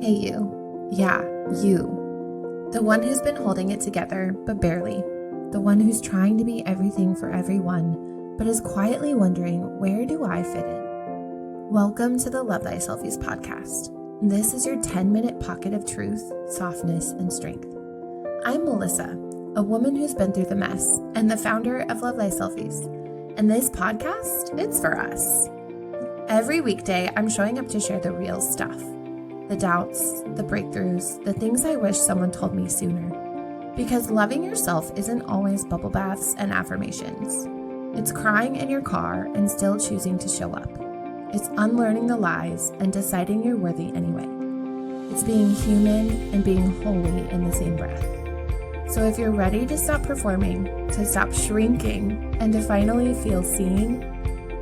Hey you. Yeah, you. The one who's been holding it together, but barely. The one who's trying to be everything for everyone, but is quietly wondering, where do I fit in? Welcome to the Love Thy Selfies podcast. This is your 10-minute pocket of truth, softness, and strength. I'm Melissa, a woman who's been through the mess, and the founder of Love Thy Selfies. And this podcast, it's for us. Every weekday, I'm showing up to share the real stuff. The doubts, the breakthroughs, the things I wish someone told me sooner. Because loving yourself isn't always bubble baths and affirmations. It's crying in your car and still choosing to show up. It's unlearning the lies and deciding you're worthy anyway. It's being human and being holy in the same breath. So if you're ready to stop performing, to stop shrinking, and to finally feel seen,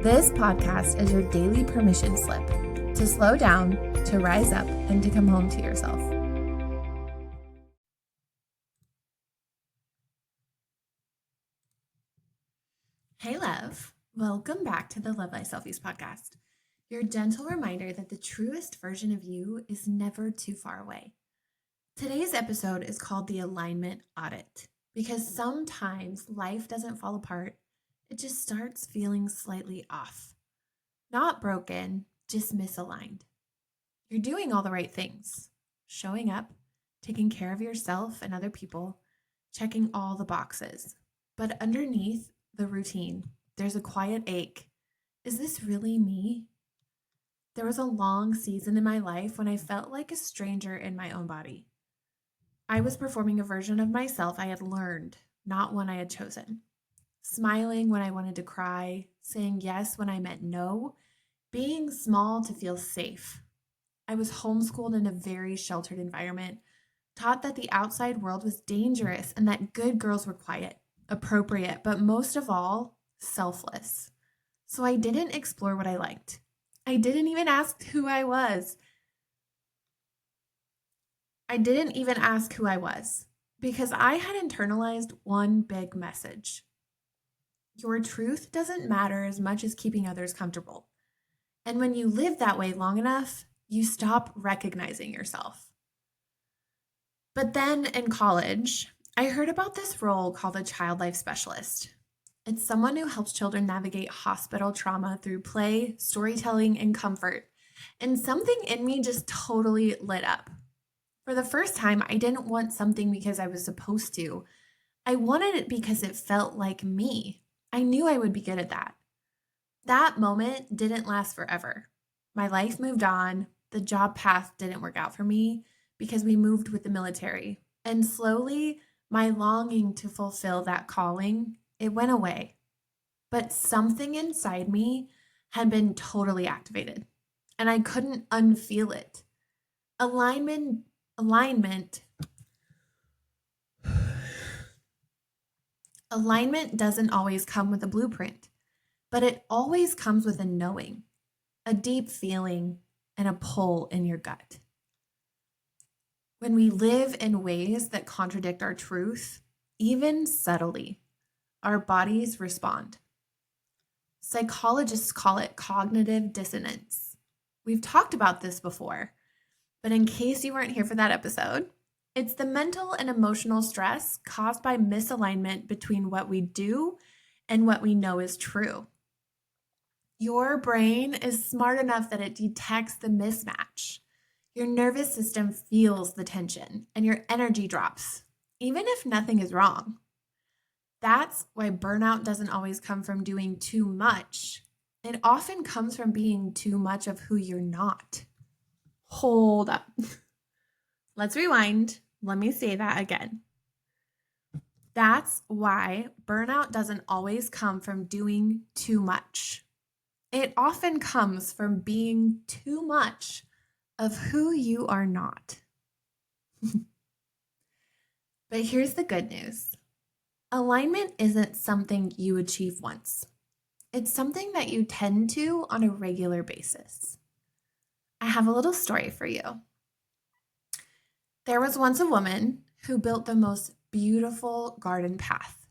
this podcast is your daily permission slip to slow down, to rise up, and to come home to yourself. Hey love, welcome back to the Love Thy Selfies podcast. Your gentle reminder that the truest version of you is never too far away. Today's episode is called the Alignment Audit because sometimes life doesn't fall apart, it just starts feeling slightly off. Not broken, just misaligned. You're doing all the right things, showing up, taking care of yourself and other people, checking all the boxes. But underneath the routine, there's a quiet ache. Is this really me? There was a long season in my life when I felt like a stranger in my own body. I was performing a version of myself I had learned, not one I had chosen. Smiling when I wanted to cry, saying yes when I meant no, being small to feel safe. I was homeschooled in a very sheltered environment, taught that the outside world was dangerous and that good girls were quiet, appropriate, but most of all, selfless. So I didn't explore what I liked. I didn't even ask who I was. Because I had internalized one big message. Your truth doesn't matter as much as keeping others comfortable. And when you live that way long enough, you stop recognizing yourself. But then in college, I heard about this role called a child life specialist. It's someone who helps children navigate hospital trauma through play, storytelling, and comfort. And something in me just totally lit up. For the first time, I didn't want something because I was supposed to. I wanted it because it felt like me. I knew I would be good at that. That moment didn't last forever. My life moved on. The job path didn't work out for me because we moved with the military. And slowly, my longing to fulfill that calling, it went away. But something inside me had been totally activated, and I couldn't unfeel it. Alignment doesn't always come with a blueprint, but it always comes with a knowing, a deep feeling, and a pull in your gut. When we live in ways that contradict our truth, even subtly, our bodies respond. Psychologists call it cognitive dissonance. We've talked about this before, but in case you weren't here for that episode, it's the mental and emotional stress caused by misalignment between what we do and what we know is true. Your brain is smart enough that it detects the mismatch. Your nervous system feels the tension and your energy drops, even if nothing is wrong. That's why burnout doesn't always come from doing too much. It often comes from being too much of who you're not. Hold up. Let's rewind. Let me say that again. That's why burnout doesn't always come from doing too much. It often comes from being too much of who you are not. But here's the good news. Alignment isn't something you achieve once. It's something that you tend to on a regular basis. I have a little story for you. There was once a woman who built the most beautiful garden path.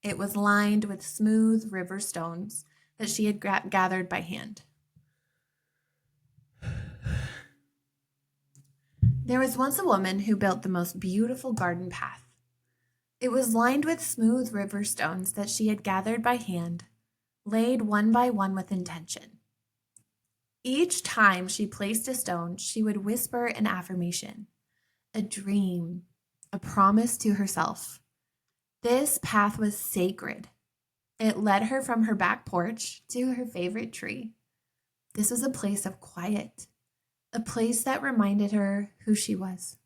It was lined with smooth river stones that she had gathered by hand. There was once a woman who built the most beautiful garden path. It was lined with smooth river stones that she had gathered by hand, laid one by one with intention. Each time she placed a stone, she would whisper an affirmation, a dream, a promise to herself. This path was sacred. It led her from her back porch to her favorite tree. This was a place of quiet, a place that reminded her who she was.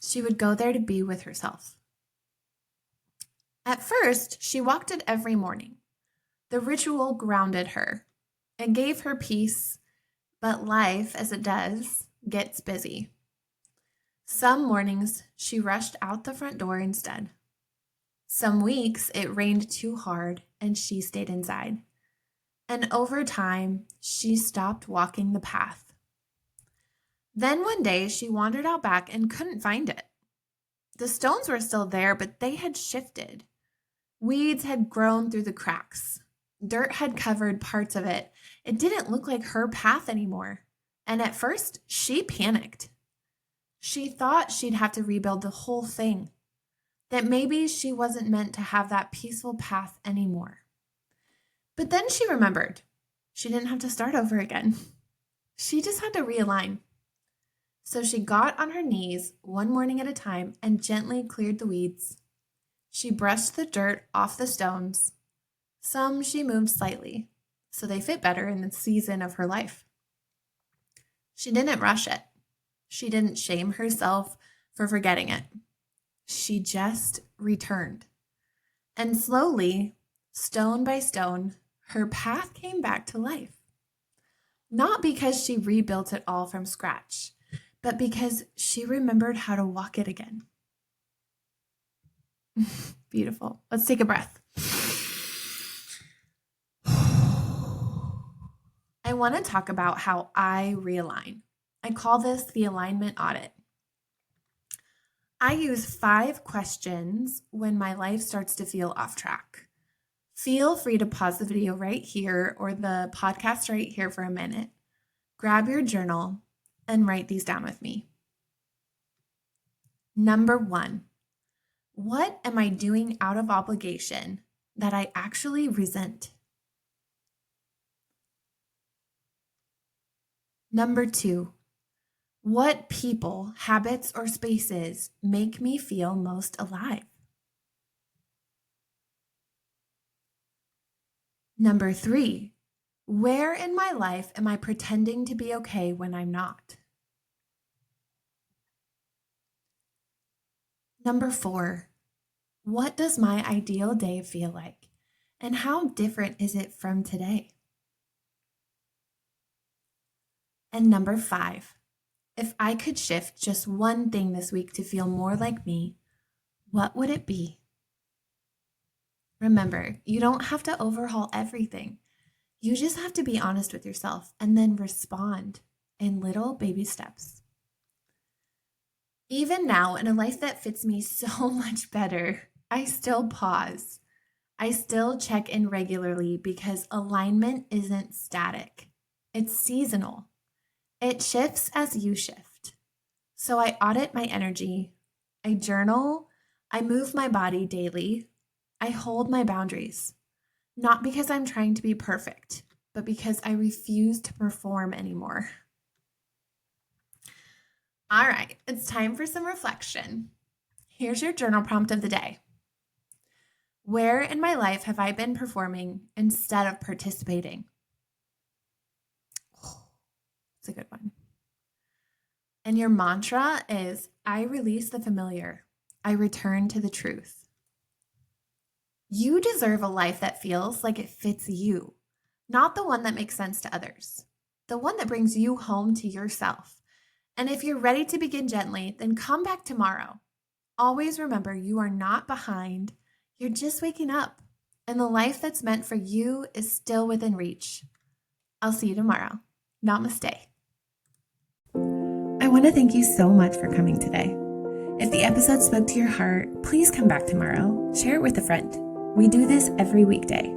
She would go there to be with herself. At first, she walked it every morning. The ritual grounded her. It gave her peace, but life, as it does, gets busy. Some mornings, she rushed out the front door instead. Some weeks, it rained too hard and she stayed inside. And over time, she stopped walking the path. Then one day, she wandered out back and couldn't find it. The stones were still there, but they had shifted. Weeds had grown through the cracks. Dirt had covered parts of it. It didn't look like her path anymore. And at first, she panicked. She thought she'd have to rebuild the whole thing, that maybe she wasn't meant to have that peaceful path anymore. But then she remembered she didn't have to start over again. She just had to realign. So she got on her knees one morning at a time and gently cleared the weeds. She brushed the dirt off the stones. Some she moved slightly, so they fit better in the season of her life. She didn't rush it. She didn't shame herself for forgetting it. She just returned. And slowly, stone by stone, her path came back to life. Not because she rebuilt it all from scratch, but because she remembered how to walk it again. Beautiful. Let's take a breath. I want to talk about how I realign. I call this the alignment audit. I use 5 questions when my life starts to feel off track. Feel free to pause the video right here or the podcast right here for a minute. Grab your journal and write these down with me. Number 1, what am I doing out of obligation that I actually resent? Number 2, what people, habits, or spaces make me feel most alive? Number 3, where in my life am I pretending to be okay when I'm not? Number 4, what does my ideal day feel like? And how different is it from today? And number 5, if I could shift just one thing this week to feel more like me, what would it be? Remember, you don't have to overhaul everything. You just have to be honest with yourself and then respond in little baby steps. Even now, in a life that fits me so much better, I still pause. I still check in regularly because alignment isn't static. It's seasonal. It shifts as you shift. So I audit my energy. I journal. I move my body daily. I hold my boundaries. Not because I'm trying to be perfect, but because I refuse to perform anymore. All right, it's time for some reflection. Here's your journal prompt of the day. Where in my life have I been performing instead of participating? It's a good one. And your mantra is, I release the familiar. I return to the truth. You deserve a life that feels like it fits you, not the one that makes sense to others, the one that brings you home to yourself. And if you're ready to begin gently, then come back tomorrow. Always remember, you are not behind. You're just waking up. And the life that's meant for you is still within reach. I'll see you tomorrow. Namaste. I want to thank you so much for coming today. If the episode spoke to your heart, please come back tomorrow. Share it with a friend. We do this every weekday.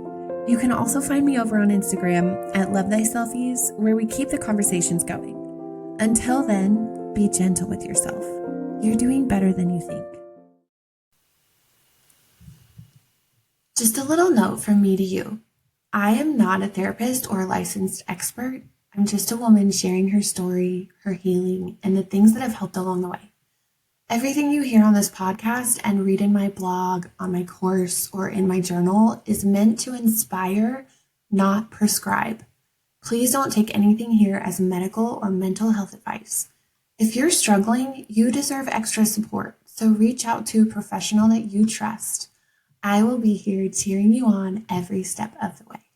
You can also find me over on Instagram at Selfies, where we keep the conversations going. Until then, be gentle with yourself. You're doing better than you think. Just a little note from me to you. I am not a therapist or a licensed expert. I'm just a woman sharing her story, her healing, and the things that have helped along the way. Everything you hear on this podcast and read in my blog, on my course, or in my journal is meant to inspire, not prescribe. Please don't take anything here as medical or mental health advice. If you're struggling, you deserve extra support, so reach out to a professional that you trust. I will be here cheering you on every step of the way.